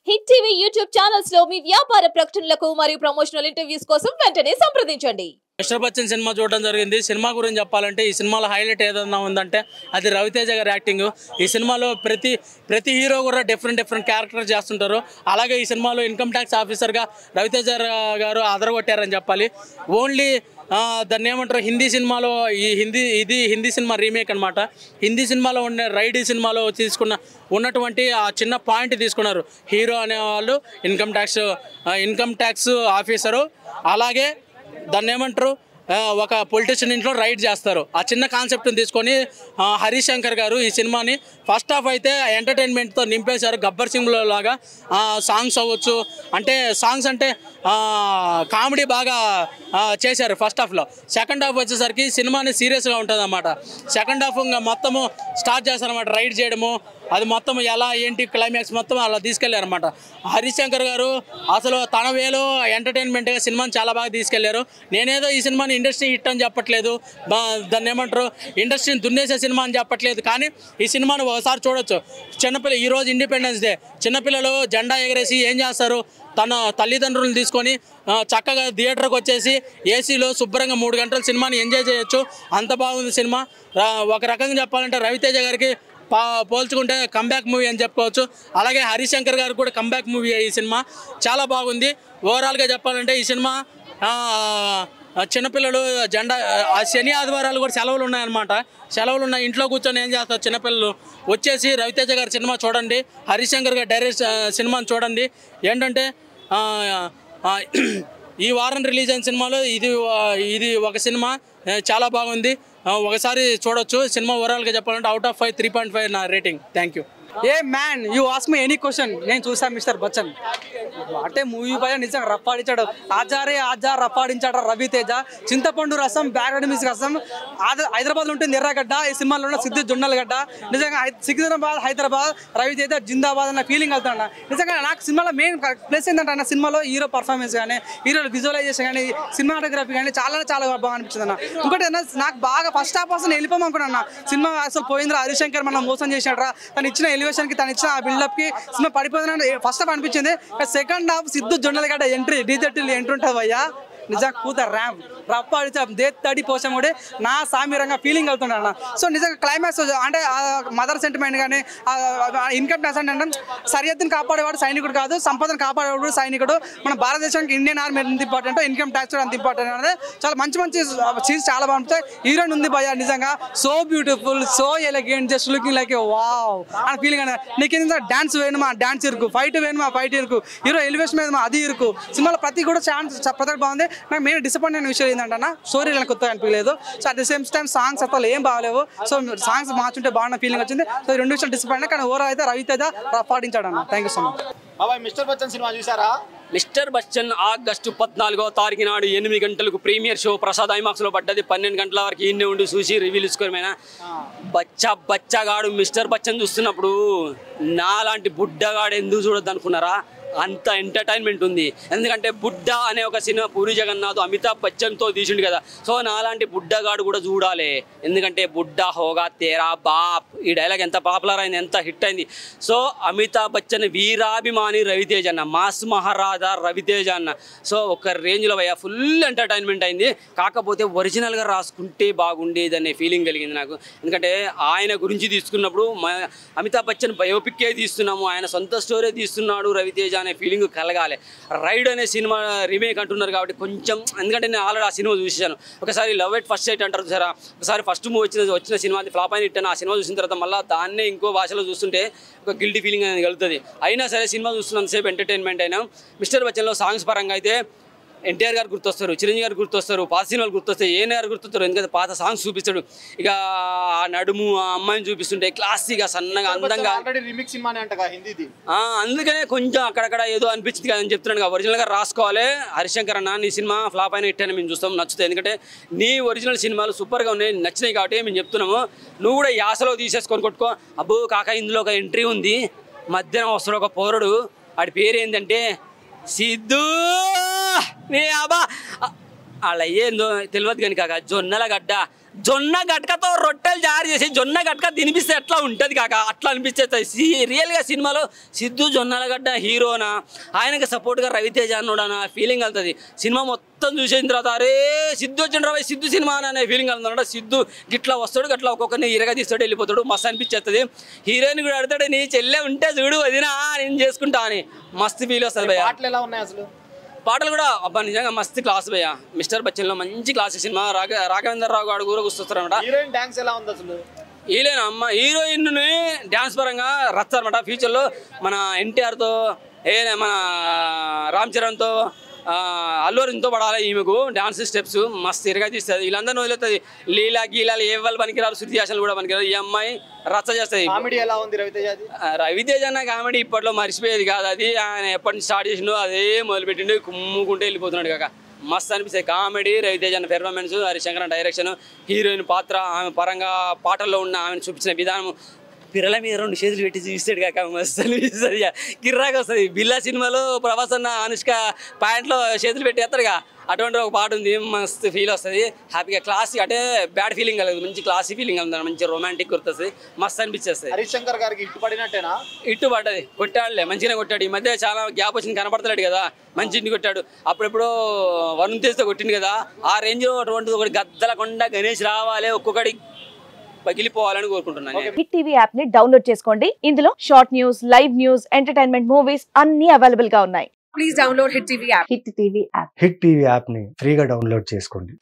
Hit TV YouTube channels లో మీ వ్యాపార ప్రకటనలకు మరియు ప్రమోషనల్ ఇంటర్వ్యూస్ కోసం వెంటనే సంప్రదించండి. మిస్టర్ బచ్చన్ సినిమా చూడడం జరిగింది. సినిమా గురించి చెప్పాలంటే ఈ సినిమాలో హైలైట్ ఏదన్నా ఉందంటే అది రవితేజ గారి యాక్టింగ్. ఈ సినిమాలో ప్రతి హీరో కూడా డిఫరెంట్ క్యారెక్టర్ చేస్తుంటారు. అలాగే ఈ సినిమాలో ఇన్కమ్ ట్యాక్స్ ఆఫీసర్గా రవితేజ గారు అదరగొట్టారని చెప్పాలి. ఓన్లీ దాన్ని ఏమంటారు, హిందీ సినిమాలో హిందీ సినిమా రీమేక్ అనమాట. హిందీ సినిమాలో ఉన్న రైడ్ సినిమాలో ఉన్నటువంటి ఆ చిన్న పాయింట్ తీసుకున్నారు. హీరో అనేవాళ్ళు ఇన్కమ్ ట్యాక్స్ ఆఫీసరు, అలాగే దాన్ని ఏమంటారు, ఒక పొలిటీషియన్ ఇంట్లో రైడ్ చేస్తారు. ఆ చిన్న కాన్సెప్ట్ని తీసుకొని హరీష్ శంకర్ గారు ఈ సినిమాని ఫస్ట్ హాఫ్ అయితే ఎంటర్టైన్మెంట్తో నింపేశారు. గబ్బర్ సింగ్లో లాగా సాంగ్స్ అవ్వచ్చు, సాంగ్స్ అంటే కామెడీ బాగా చేశారు ఫస్ట్ హాఫ్లో. సెకండ్ హాఫ్ వచ్చేసరికి సినిమాని సీరియస్గా ఉంటుంది అన్నమాట. సెకండ్ హాఫ్ ఇంకా మొత్తము స్టార్ట్ చేస్తారన్నమాట, రైడ్ చేయడము, అది మొత్తం ఎలా ఏంటి క్లైమాక్స్ మొత్తం అలా తీసుకెళ్లారనమాట. హరీష్ శంకర్ గారు అసలు తన వేలో ఎంటర్టైన్మెంట్గా సినిమాని చాలా బాగా తీసుకెళ్లారు. నేనేదో ఈ సినిమాని ఇండస్ట్రీ హిట్ అని చెప్పట్లేదు, దాన్ని ఏమంటారు ఇండస్ట్రీని దున్నేసే సినిమా అని చెప్పట్లేదు, కానీ ఈ సినిమాని ఒకసారి చూడొచ్చు. ఈరోజు ఇండిపెండెన్స్ డే, చిన్నపిల్లలు జెండా ఎగరేసి ఏం చేస్తారు, తన తల్లిదండ్రులను తీసుకొని చక్కగా థియేటర్కి వచ్చేసి ఏసీలో శుభ్రంగా 3 గంటల సినిమాని ఎంజాయ్ చేయొచ్చు. అంత బాగుంది సినిమా. ఒక రకంగా చెప్పాలంటే రవితేజ గారికి పోల్చుకుంటే కంబ్యాక్ మూవీ అని చెప్పుకోవచ్చు. అలాగే హరీష్ శంకర్ గారు కూడా కంబ్యాక్ మూవీ. ఈ సినిమా చాలా బాగుంది. ఓవరాల్గా చెప్పాలంటే ఈ సినిమా చిన్నపిల్లలు శని ఆదివారాలు కూడా సెలవులు ఉన్నాయన్నమాట. సెలవులు ఉన్నాయి, ఇంట్లో కూర్చొని ఏం చేస్తారు చిన్నపిల్లలు, వచ్చేసి రవితేజ గారి సినిమా చూడండి, హరీష్ శంకర్ గారి డైరెక్ట్ సినిమాని చూడండి. ఏంటంటే ఈ వారం రిలీజ్ అయిన సినిమాలో ఇది ఒక సినిమా చాలా బాగుంది, ఒకసారి చూడొచ్చు. సినిమా ఓవరాల్గా చెప్పాలంటే అవుట్ ఆఫ్ 5 3.5 నా rating. Thank you. A man, you ask me any question. నేను చూసాను మిస్టర్ బచ్చన్ అంటే మూవీ పైన నిజంగా రప్పాడించాడు. ఆజా రప్పాడించాడు రవితేజ. చింతపండు రసం, బ్యాక్గ్రౌండ్ మ్యూజిక్ రసం. హైదరాబాద్లో ఉంటుంది ఎర్రగడ్డ, ఈ సినిమాలో ఉన్న సిద్ధు జొన్నలగడ్డ. నిజంగా సికింద్రాబాద్ హైదరాబాద్ రవితేజ జిందాబాద్ అన్న ఫీలింగ్ అవుతాడు. నిజంగా నాకు సినిమాలో మెయిన్ ప్లస్ ఏంటంటే అన్న సినిమాలో హీరో పర్ఫార్మెన్స్ కానీ, హీరో విజువలైజేషన్ కానీ, సినిమాటోగ్రఫీ కానీ చాలా బాగా అనిపించింది అన్న. ఇంకోటి అన్న, నాకు బాగా ఫస్ట్ హాఫ్ అసలు వెళ్ళిపోమనుకున్నా. సినిమా అసలు పోయిందిరా, హరీష్ శంకర్ మనం మోసం చేసినట్రా, తను ఇచ్చిన ఎలివేషన్కి, తను ఇచ్చిన ఆ బిల్డప్కి సినిమా పడిపోయిందని ఫస్ట్ హాఫ్ అనిపించింది. Second half Siddhu Jonnalagadda entry, డీజెట్ ఎంట్రీ ఉంటుంది భయ్యా. నిజంగా కూత ర్యామ్ రప్పాడితే దేత్తడి పోషముడే నా సామీరంగా ఫీలింగ్ అవుతుండే అన్న. సో నిజంగా క్లైమాక్స్ అంటే మదర్ సెంటిమెంట్ కానీ, ఇన్కమ్ ట్యాక్స్ అంటే సరిహద్దుని కాపాడేవాడు సైనికుడు కాదు, సంపదను కాపాడేవాడు సైనికుడు. మన భారతదేశానికి ఇండియన్ ఆర్మీ ఎంత ఇంపార్టెంట్, ఇన్కమ్ ట్యాక్స్ అంత ఇంపార్టెంట్ అనేది చాలా మంచి సీన్స్ చాలా బాగుంటాయి. హీరోయిన్ ఉంది భయ్యా, నిజంగా so beautiful, so elegant, just looking like wow అని ఫీలింగ్ అనేది. నీకు డాన్స్ వేయనుమా డాన్స్ ఇరుకు, ఫైట్ వేయనుమా ఫైట్ ఇరుకు, హీరో ఎలివేషన్ మీద అది ఇరుకు. సినిమాలో ప్రతి కూడా ప్రతి బాగుంది. నాకు మెయిన్ డిసప్పాయింట్ అయిన విషయం ఏంటంటే అన్న, స్టోరీ నాకు కొత్తగా అనిపించలేదు. So at the same time songs అసలు ఏం బాగాలేవు. సో సాంగ్స్ మార్చుంటే బాగున్న ఫీలింగ్ వచ్చింది. సో 2 విషయాలు డిసప్పాయింట్, కానీ ఓవరాల్ అయితే రవితేజ పాటించాడు అన్న. Thank you so much. Mister Bachchan cinema చూసారా? మిస్టర్ బచ్చన్ ఆగస్టు 14వ తారీఖు నాడు 8 గంటలకు ప్రీమియర్ షో ప్రసాద్ ఐమాక్స్లో పడ్డది. 12 గంటల వరకు ఇన్నే ఉండి చూసి రివ్యూలు ఇచ్చుకోమైనా బచ్చగాడు మిస్టర్ బచ్చన్ చూస్తున్నప్పుడు నాలాంటి బుడ్డగాడు ఎందుకు చూడొద్దు అనుకున్నారా? అంత ఎంటర్టైన్మెంట్ ఉంది. ఎందుకంటే బుడ్డ అనే ఒక సినిమా పూరి జగన్నాథ్ అమితాబ్ బచ్చన్తో తీసిండు కదా. సో నాలాంటి బుడ్డగాడు కూడా చూడాలి. ఎందుకంటే బుడ్డ హోగా తేరా బాప్, ఈ డైలాగ్ ఎంత పాపులర్ అయింది, ఎంత హిట్ అయింది. సో అమితాబ్ బచ్చన్ వీరాభిమాని రవితేజ అన్న, మాస్ మహారాజా రవితేజ అన్న. సో ఒక రేంజ్లో భయ్యా ఫుల్ ఎంటర్టైన్మెంట్ అయింది. కాకపోతే ఒరిజినల్గా రాసుకుంటే బాగుండేది అనే ఫీలింగ్ కలిగింది నాకు. ఎందుకంటే ఆయన గురించి తీసుకున్నప్పుడు అమితాబ్ బచ్చన్ బయోపిక్కే తీస్తున్నాము, ఆయన సొంత స్టోరీ తీస్తున్నాడు రవితేజ అనే ఫీలింగ్ కలగాలి. రైడ్ అనే సినిమా రీమేక్ అంటున్నారు కాబట్టి కొంచెం, ఎందుకంటే నేను ఆల్రెడీ ఆ సినిమా చూసాను. ఒకసారి లవ్ ఎట్ ఫస్ట్ సైట్ అంటారు సరే, ఒకసారి ఫస్ట్ మూవీ వచ్చిన సినిమా ఫ్లాప్ అయిన ఇట్టాను. ఆ సినిమా చూసిన తర్వాత మళ్ళీ దాన్నే ఇంకో భాషలో చూస్తుంటే ఒక గిల్టీ ఫీలింగ్ అనేది కలుగుతుంది. అయినా సరే సినిమా చూస్తున్నంతసేపు ఎంటర్టైన్మెంట్ అయినా. మిస్టర్ బచ్చన్లో సాంగ్స్ పరంగా అయితే ఎన్టీఆర్ గారు గుర్తొస్తారు, చిరంజీవి గారు గుర్తొస్తారు, పాత సినిమాలు గుర్తొస్తాయి, ఏఎన్ఆర్ గుర్తొస్తారు. ఎందుకంటే పాత సాంగ్స్ చూపిస్తాడు. ఇక ఆ నడుము ఆ అమ్మాయిని చూపిస్తుంటే క్లాసీగా సన్నగా అందంగా, అందుకనే కొంచెం అక్కడక్కడ ఏదో అనిపించింది కదా అని చెప్తున్నాడు. ఒరిజినల్గా రాసుకోవాలి. హరిశంకర్ అన్న, నీ సినిమా ఫ్లాప్ అయిన ఇట్టని మేము చూస్తాం, నచ్చుతాయి. ఎందుకంటే నీ ఒరిజినల్ సినిమాలు సూపర్గా ఉన్నాయి, నచ్చినాయి కాబట్టి మేము చెప్తున్నాము. నువ్వు కూడా యాసలో తీసేసుకొని కొట్టుకో. అబ్బో కాక ఇందులో ఒక ఎంట్రీ ఉంది, మధ్యాహ్నం వస్తాడు ఒక పౌరుడు, వాడి పేరు ఏంటంటే సిద్ధు. అలా ఏందో తెలియదు కానీ కాక జొన్నల గడ్డ జొన్న గట్కతో రొట్టెలు తయారు చేసి జొన్న గట్క తినిపిస్తే ఎట్లా ఉంటుంది కాక అట్లా అనిపిస్తుంది రియల్గా సినిమాలో సిద్ధు జొన్నలగడ్డ హీరోనా ఆయనకి సపోర్ట్గా రవితేజ అన్నోడనా ఫీలింగ్ వెళ్తుంది సినిమా మొత్తం చూసిన తర్వాత అరే సిద్ధు వచ్చిన రావు సిద్ధు సినిమా అనే ఫీలింగ్ వెళ్తున్నాడు సిద్ధు గిట్లా వస్తాడు గట్లా ఒక్కొక్కరిని ఇరగా తీస్తాడు వెళ్ళిపోతాడు మస్తు అనిపించేస్తుంది హీరోయిన్ కూడా అడుగుతాడు నీ చెల్లె ఉంటే చూడు వదినా నేను చేసుకుంటా అని మస్తు ఫీల్ వస్తుంది భయ్య పాటలు ఎలా ఉన్నాయి అసలు పాటలు కూడా అబ్బా నిజంగా మస్తు క్లాస్ భయ్య మిస్టర్ బచ్చన్లో మంచి క్లాస్ సినిమా రాఘవేంద్ర రావు గారు కూడా గుర్తొస్తారనమాట హీరోయిన్ డాన్స్ ఎలా ఉంది అసలు ఈలేనా అమ్మ హీరోయిన్ డ్యాన్స్ పరంగా రచ్చారనమాట ఫ్యూచర్లో మన ఎన్టీఆర్తో మన రామ్ చరణ్తో అల్లు అర్జున్తో పడాలి ఈమెకు డాన్స్ స్టెప్స్ మస్తు ఇరగా తీస్తుంది వీళ్ళందరినీ వదిలేస్తుంది లీలా గీలాలు ఏ వాళ్ళు పనికిరారు శృతి హాసన్ కూడా పనికిరారు ఈ అమ్మాయి రచ్చ చేస్తుంది కామెడీ ఎలా ఉంది రవితేజ అన్న కామెడీ ఇప్పట్లో మర్చిపోయేది కాదు అది ఆయన ఎప్పటి నుంచి స్టార్ట్ చేసిండో అదే మొదలుపెట్టిండు కుమ్ముకుంటే వెళ్ళిపోతున్నాడు కాక మస్తు అనిపిస్తాయి కామెడీ రవితేజ అన్న పెర్ఫార్మెన్స్ హరిశంకర్ డైరెక్షన్ హీరోయిన్ పాత్ర ఆమె పరంగా పాటల్లో ఉన్న ఆమెను చూపించిన విధానం పిల్లల మీద 2 చేతులు పెట్టి చూస్తాడు కాక మస్తు అనిపిస్తుంది కిర్రాగా వస్తుంది బిల్లా సినిమాలో ప్రభాస్ అన్న అనుష్క ప్యాంట్లో చేతులు పెట్టేస్తాడుగా అటువంటి ఒక పాట ఉంది మస్తు ఫీల్ వస్తుంది హ్యాపీగా క్లాసిక్ అంటే బ్యాడ్ ఫీలింగ్ కలదు మంచి క్లాసిక్ ఫీలింగ్ ఉంది మంచి రొమాంటిక్ గుర్తొస్తుంది మస్తు అనిపించేస్తుంది హరిశంకర్ గారికి ఇట్టు పడినట్టేనా ఇట్టు పడ్డది కొట్టాడులే మంచిగానే కొట్టాడు ఈ మధ్య చాలా గ్యాప్ వచ్చింది కనపడతలేడు కదా మంచి ఇంటి కొట్టాడు అప్పుడెప్పుడో వరుణ్ తేజ్తో కొట్టింది కదా ఆ రేంజ్లో అటువంటిది ఒకటి గద్దలకుండా గణేష్ రావాలి ఒక్కొక్కటి పగిలిపోవాలని కోరుకుంటున్నాను హిట్ టీవీ యాప్ ని డౌన్లోడ్ చేసుకోండి ఇందులో short news live news entertainment movies అన్ని అవైలబుల్ గా ఉన్నాయి please download hit TV app hit TV app ని ఫ్రీగా డౌన్లోడ్ చేసుకోండి